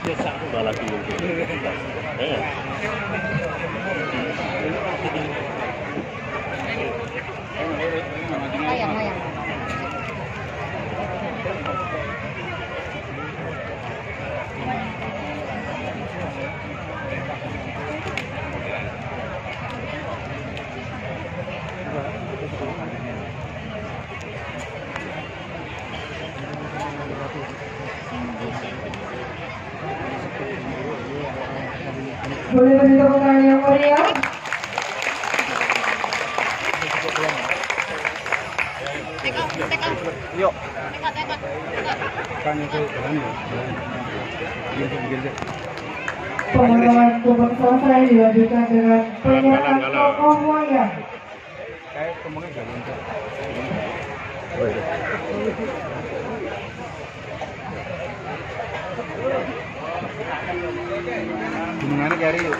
Mayang. Boleh beri tepuk tangan yang meriah. Yuk. Pemakaman tumpeng selesai dilanjutkan dengan pernyataan tokoh wayang. Kayak kemungkinan jalan. Gunungannya cari yuk.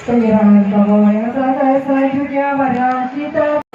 Penyerahan tokoh wayang selesai. Selanjutnya pada kita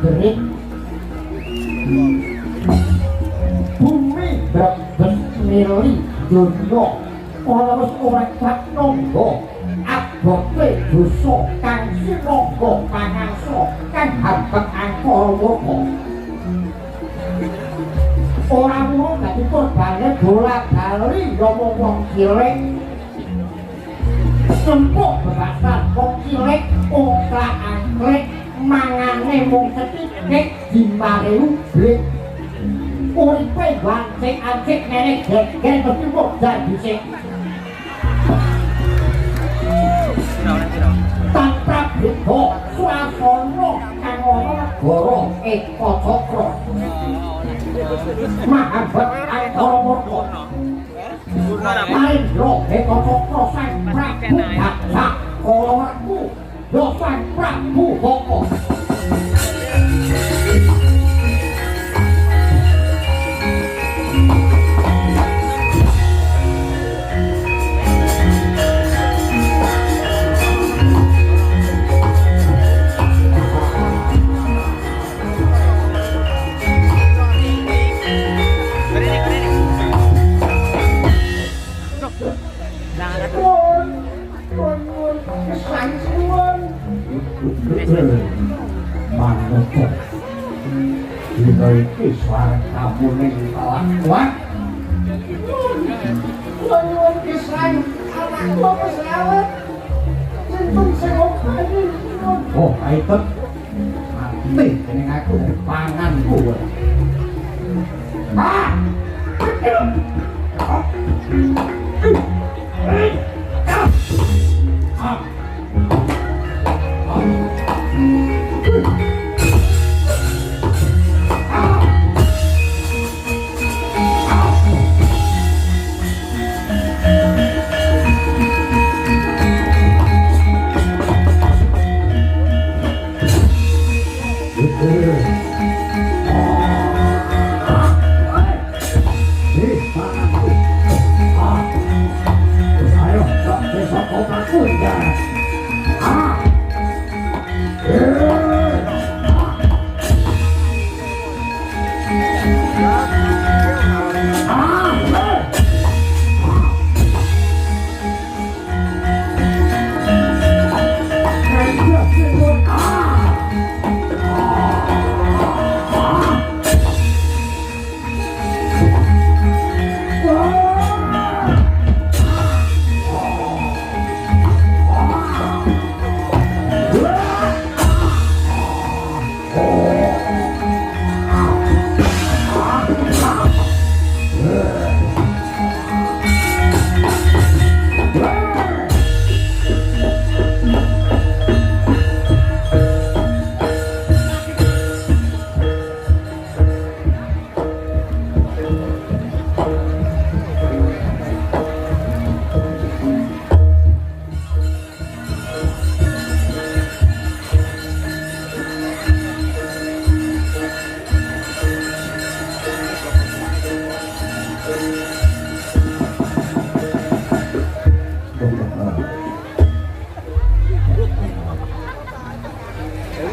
gerik bumi brebes mili dunya ora wis ora katonggo abote dosa kang sinangga pangarsa kang habek angkara murka ora mung dadi korbane bola-bali yomo wong cilik sempuk bebasar wong cilik ongkrak-angkrik mangane mung sethithik dimareu blik uripe wancik-ancik nenek geger mesti mung dadi sing tanpa beda swasana kang ana negara Eka Cakra mahabet angkara murka Mahendra Eka Cakra Sang Prabu Daksa Kalawarku ya Sang Prabu Baka manut dina iki suara kamu ning kelakuan nyuwun pisan anakku wis lewat cintung sing opani oh aitet mati ning aku panganku ah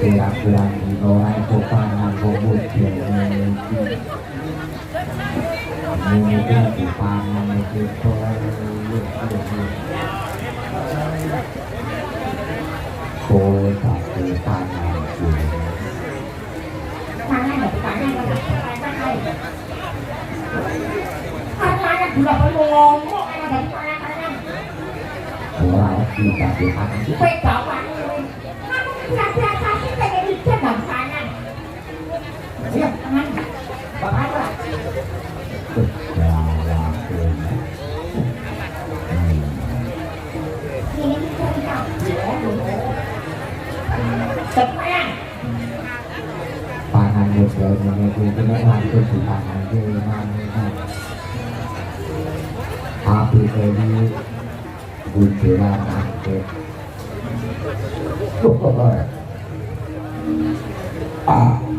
Bilang-bilang dino itu pangan bobot bilang mungkin di pangan itu boleh tapi pangan pangan juga perlu ngomong ada pangan orang kita di pangan beda pangan biasa sih pengen bikin bang pangan iya pangan bapak lah ini cerita pangan pangan model itu langsung di pangan tapi ini bunderan angket ah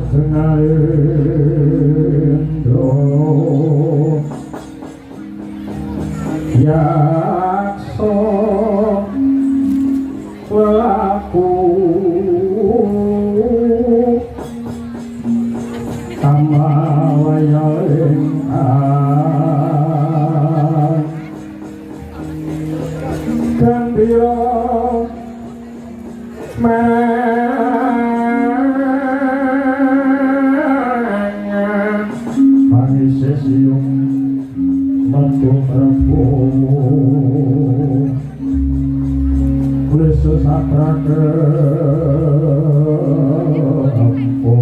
sengalendro yakso pelaku kamawayaling gembira Panisesium Mantu Prabu Yesus Atrake Ampo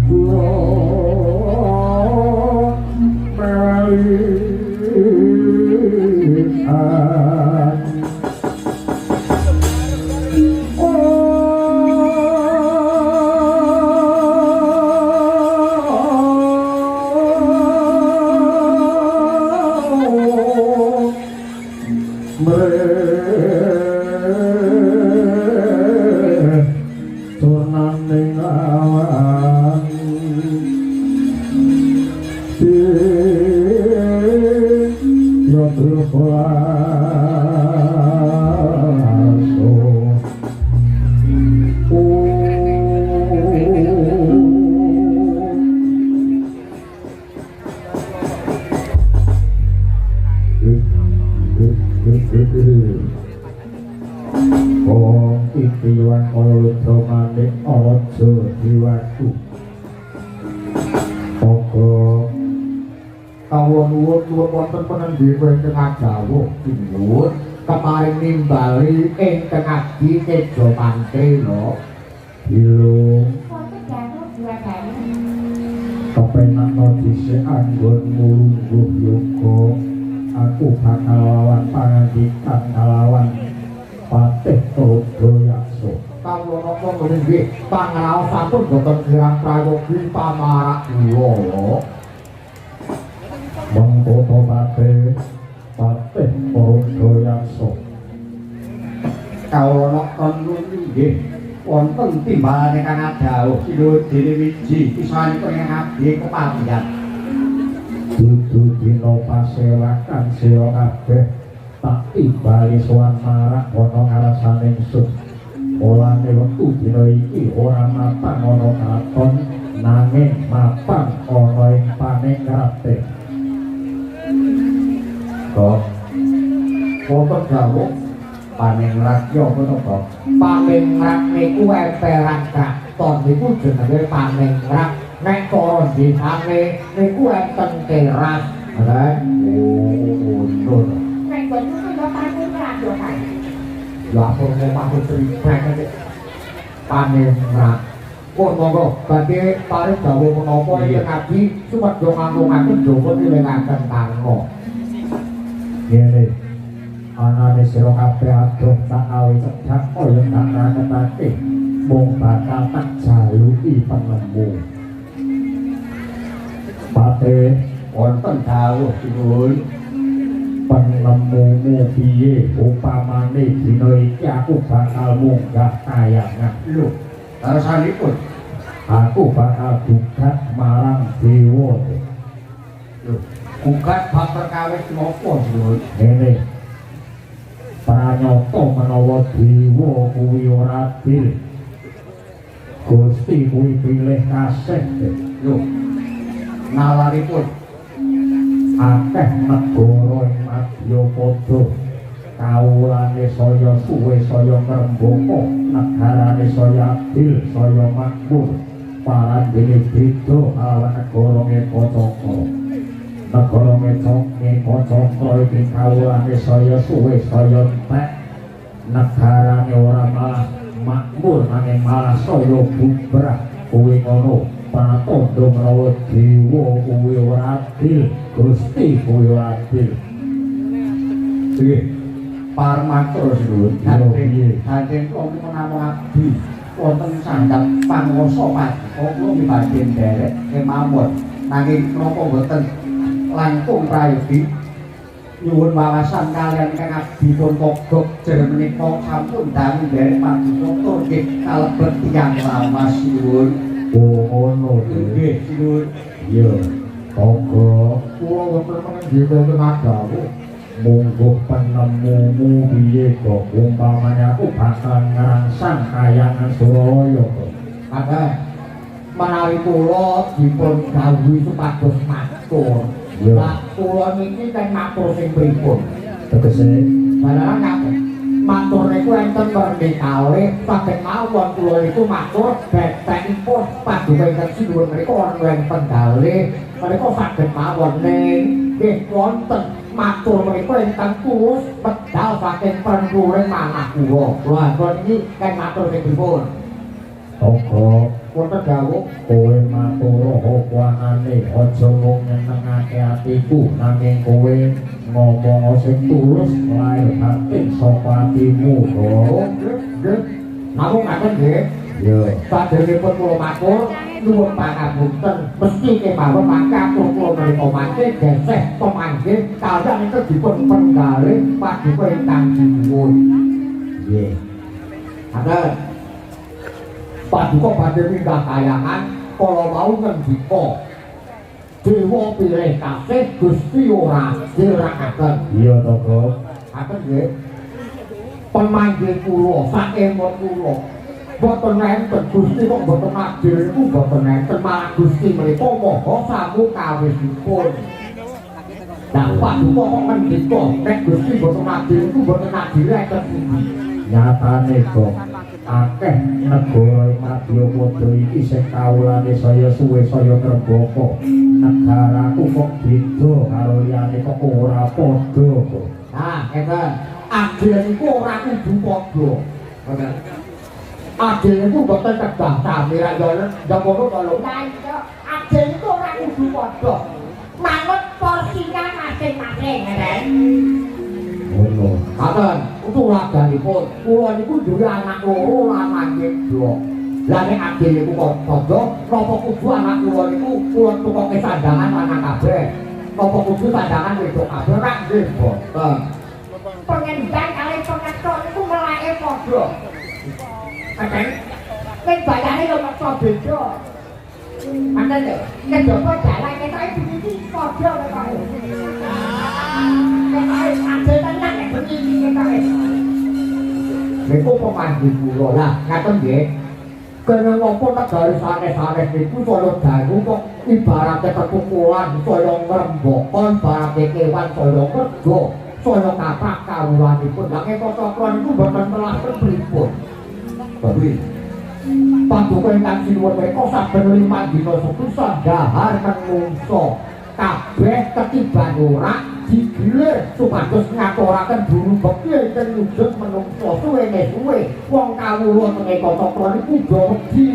Kulo Melihat Iwan Kolodro Manik Ojo Diwadu Ogo Kawon nuwun wonten penendhi wonten Jawa Timur kemarin nimbali ing tengah di Tejo Mantri lho Bilung kepenak no dhisik anggon mulungguh yoga aku bakal lawan pangandikan kalawan Patih Todoyaso kawula napa nggih pangraosipun boten kirang prayogi pamarak kula mengkoto Patih Todoyaso kawula napa nggih wonten timbalane kang dawuh sinuwun dene wiji pisanipun ing abdi kepabian dudu dina pasewakan sira kabeh tak tibali sowan marak ana ngarasane ingsun olane wektu dina iki ora matang ana katon nanging matang ana ing paningrate kok wonten dawuh paningrat yo apa paningrat niku emperan katon niku jenenge paningrat nek cara desane niku enten teras oh lapor mau triplek panenrat pun monggo badhe paring dawuh menapa ing ngaji sumedya nganggo Jawa dilengaken karna ngene anane sira kabeh adoh tak awi cedhak kaya tak raketake mung bakal tak jaluki penemu pate wonten dawuh sinuwun penemumu piye upamane dina iki aku bakal munggah kayangan lho rasanipun aku bakal bukat marang dewa lho bukat bab perkawis napa lho ngene pranyata menawa dewa kuwi ora adil Gusti kuwi pilih kasih lho nalaripun akeh negara ing madya padha kawulane saya suwe saya ngrembaka negarane saya adil saya makmur parandene beda kalawan negara Ngecakra negara Ngecakra iki kawulane saya suwe saya entek negarane ora malah makmur nanging malah saya bubrah kuwi ngono panatondo menawa dewa kuwi ora adil Gusti kuwi ora adil nggih parmatur sinuwun kanthi kula menawa abdi wonten sandhap panguwasa paduka kula badhe nderek kemawon nanging menapa boten langkung prayogi nyuwun wawasan kalian kang abdi pun pogok jeneng menika sampun damel nderek paduka tur nggih kalebet tiyang lawas sinuwun Oh ngono nggih sinuwun. Iya. Tangga kula wonten menggih tenaga. Monggo penemumu piye kok umpamane aku bakal ngrangsang kayangan Suralaya. Kakek menawi kula dipun dawuhi supados matur. Lah kula niki kan matur sing pripun? Tegese balaran kabeh. Matur niku enten werni kalih saged mawon kula niku matur betekipun paduka ingkang sinuwun menika wonten pendhalih menika saged mawon ning nggih wonten matur menika ingkang tulus medal saking pengkuring manah kula. Lah kula niki kan matur sing pripun? Toko wonten dawuh kowe matur apa anane aja mung nyenengake atiku nanging kowe ngomong sing tulus lair batin saka atimu. Oh nggih namung ngaten nggih. Ya saderengipun kula matur nuwun pangapunten mesti kemawon mangkatur kula menika mangke geseh pemanggih kaliyan ingkang dipun penggalih paduka ingkang sinuwun. Nggih. Aten paduka badhe minggah kayangan kala wau ngendika dewa pilih kasih Gusti ora dirakaken. Iya to, Kok. Aten nggih. Pemanggih kula sakemot kula boten enten Gusti kok boten adil niku boten enten malah Gusti menika maha samu kawisipun. Lah paduka kok ngendika nek Gusti boten adil niku boten adil enten pundi. Nyatane kok akeh negara Madya Pada iki sing kawulane saya suwe saya trembaka. Negaraku kok beda karo liyane kok ora padha kok. Nah, ngeten. Adil niku ora kudu padha. Ngoten. Adil niku boten cegah sami ra yo njono to lho. Lah iya, adil niku ora kudu padha. Manut porsinya masing-masing, ngeten. Ngono. Katen, tuladanipun kula niku duwe anak loro lanang wedok. Lah nek adil niku kok padha, napa kudu anak kula niku kula tukoke sandangan lanang kabeh. Napa kudu sandangan wedok kabeh ra nggih boten. Pengendang kali pengetok niku melake padha. Katen, nek bayane yo meksa beda. Manten lho, nek jopo dalan ketoke iki padha kok. Adil tenan nek begini ketoke. Niku pemanggih kula lah, ngaten nggih. Kene napa negari sanes-sanes niku saya dangu kok ibarate ketukulan saya ngrembaka ibarate kewan saya mergo saya kathah kawulanipun. Lah kota-kota niku mboten telaten pripun. Tapi paduka ingkang sinuwun menika saben 5 dina sepisan dahar menungso kabeh ketiban ora digilir supados ngaturaken buru bekti ingkang wujud menungso suwe-suwe wong kawula teng kota-kota niku do wedi.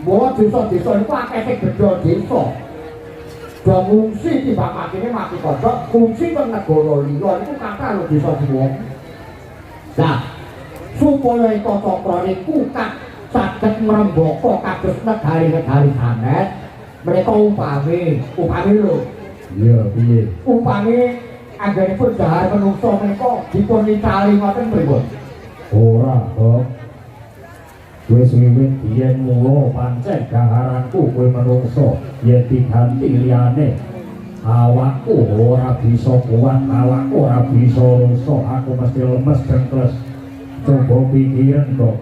Mula desa-desa niku akeh sing gedhe desa. Do ngungsi timbang matine mati kodhok, ngungsi teng negara liya niku kathah lho desa diwong. Lah supaya kota-kota niku saged ngrembaka kados negari-negari sanes mereka upami lho. Iya piye? Upami anggenipun dahar menungso menika dipun nicali ngoten pripun? Ora, Kok. Wis wiwit biyen mula pancen daharanku kowe menungso yen diganti liyane awakku ora bisa kuat, awakku ora bisa rasa, aku mesti lemes dengkles. Coba pikiran kok.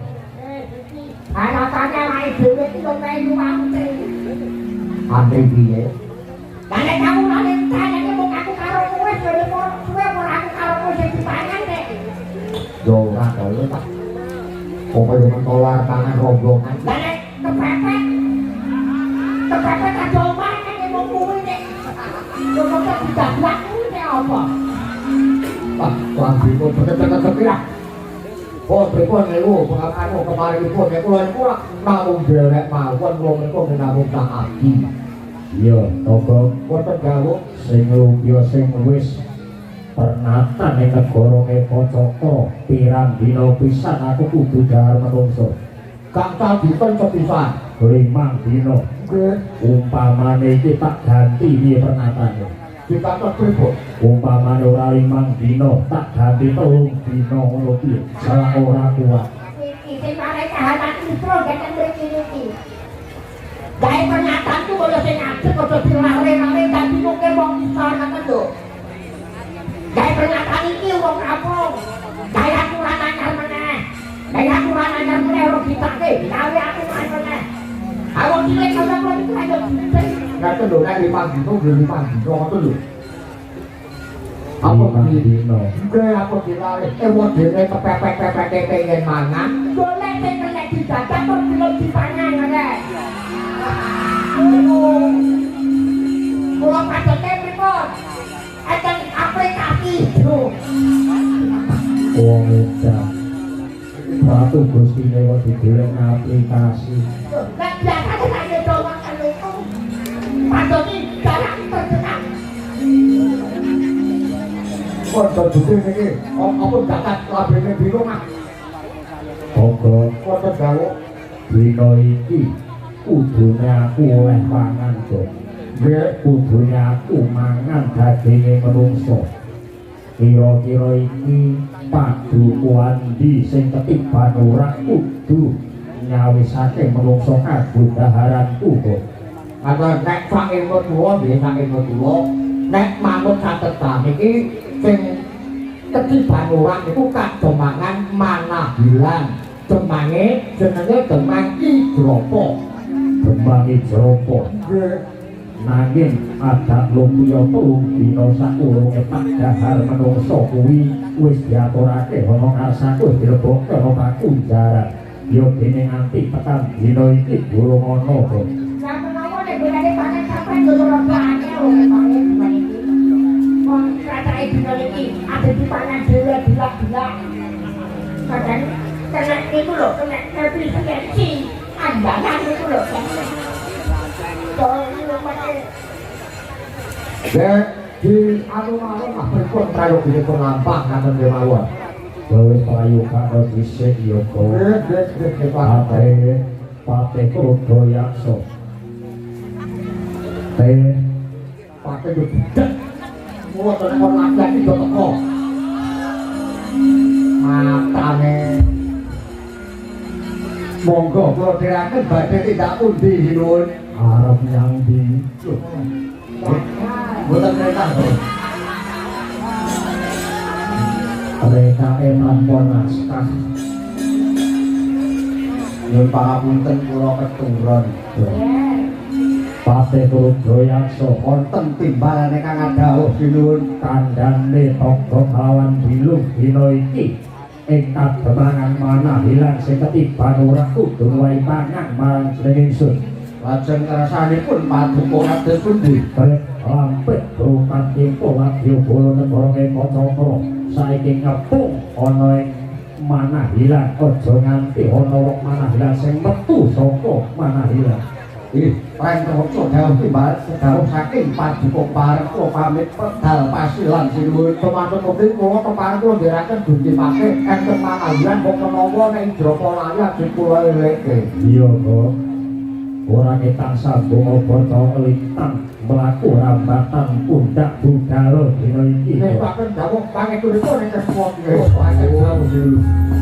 Alasannya lain dhewe iki kok melu antri. Antri piye? Lah nek kamu lali tanyane mung aku karo kowe suwe ora aku karo kowe sing dipangan nek. Yo ora kaya tak. Apa yo mentolar tangan rombongan. Lah nek kepepet. Kepepet tak omah nek mung kuwi nek. Yo kok didadak kuwi nek apa? Pak, kuwi kok tetek-tetek pira? Oh, pripun niku pengalaman kemarinipun nek kula niku namung dhelek mawon kula menika namung tak ati. Iya, toko wonten dawuh sing lumpya sing wis pernatan ing negara Kocoko pirang dina pisan aku kudu dahar menungso. Kang dipun sepisan 5 dina. Nggih, umpamane iki tak ganti piye pernatane. Dikatok pripun? Umpamane ora 5 dina tak ganti 3 dina ngono piye? Salah ora kuat. Iki sing arek kahanan istro gak mriki iki. kaya sing ngadeg aja dilare-lare dadi nuke wong iso ngoten lho. Gawe pernyataan iki wong kampung. Gawe aturan anyar meneh. Gawe aturan anyar meneh ora ditake. Gawe aturan meneh. Awak cilik kaya kok iki ayo dite. Ngaten lho nek dipandhino ngoten lho. Apa dino? Gawe apa dilare? Dene kepepet-pepete pengen mangan. Golek sing kena dijajah kok belum dipangan ngene. Kula padete pripun? Enten aplikasi lho. Wong edan. Ratu Gusti Dewa digolek aplikasi. Lah biasane nek nyoba ngoten niku. Padoni jarang terkenal. Kok dadi niki apa dakat labene bingung ah. Ogo kok dawuh dina iki kudune aku oleh pangan kok. Nek kudune aku mangan daginge menungso. Kira-kira iki padukuan ndi sing ketiban ora kudu nyawisake menungso kabudaharanku kok. Atau nek sak ilmu tuwa nggih sak ilmu tuwa nek manut catetan iki sing ketiban ora niku kademangan manah hilang. Demange jenenge demang Ijropo. Demang Ijropo. Nanging ada lumpuya tulung dina sakurunge padahar menungso kuwi wis diaturake ana ngarsaku dilebokke ana pakunjaran. Ya dene nganti tekan dina iki durung ana kok. Lah menawa nek bolane pangan sampean yo ora plane pangan iki. Wong katake dina iki ada dipangan dhewe dilak-dilak. Kadang kena niku lho, kena efisiensi anggaran niku lho. Dek, di alun-alun pripun prayogipun lampah ngaten kemawon. Wis prayoga dhisik ya kok. Dek, Pate Krodayaksa. Pate yo budak. Mula telepon lagi yo teko. Matane. Monggo kula dherekaken badhe tindak pundi nuwun. Arep nyang ndi? Boten kereta to. Kereta ampun naskah. Nyuwun pangapunten kula keturun. Pate Krodayaksa wonten timbalane kang dawuh sinuwun kandhane tangga kawan bilung dina iki. Ing kademangan manah hilang sing ketiban ora kudu wae pangan marang ingsun. Lajeng rasanipun paduka kados pundi? Lampit rupat tempo wadya bala negara Kacakra saiki ngepung ana ing manah hilang aja nganti ana wong manah hilang sing metu saka manah hilang. Prantawaca dawuh timbal sedawuh saking paduka parko pamit pedal pasilan sinuwun teman-teman mungkin kula kepareng kula ndherekaken Gusti Pake enten manahyan kok menawa nek Ijropo lali ajeng kula eleke. Iya kok. Ora ketang sabung bata elitang mlaku rambatan pundak budal dina iki. Nek paken dawuh pangetunipun ing kesempatan nggih.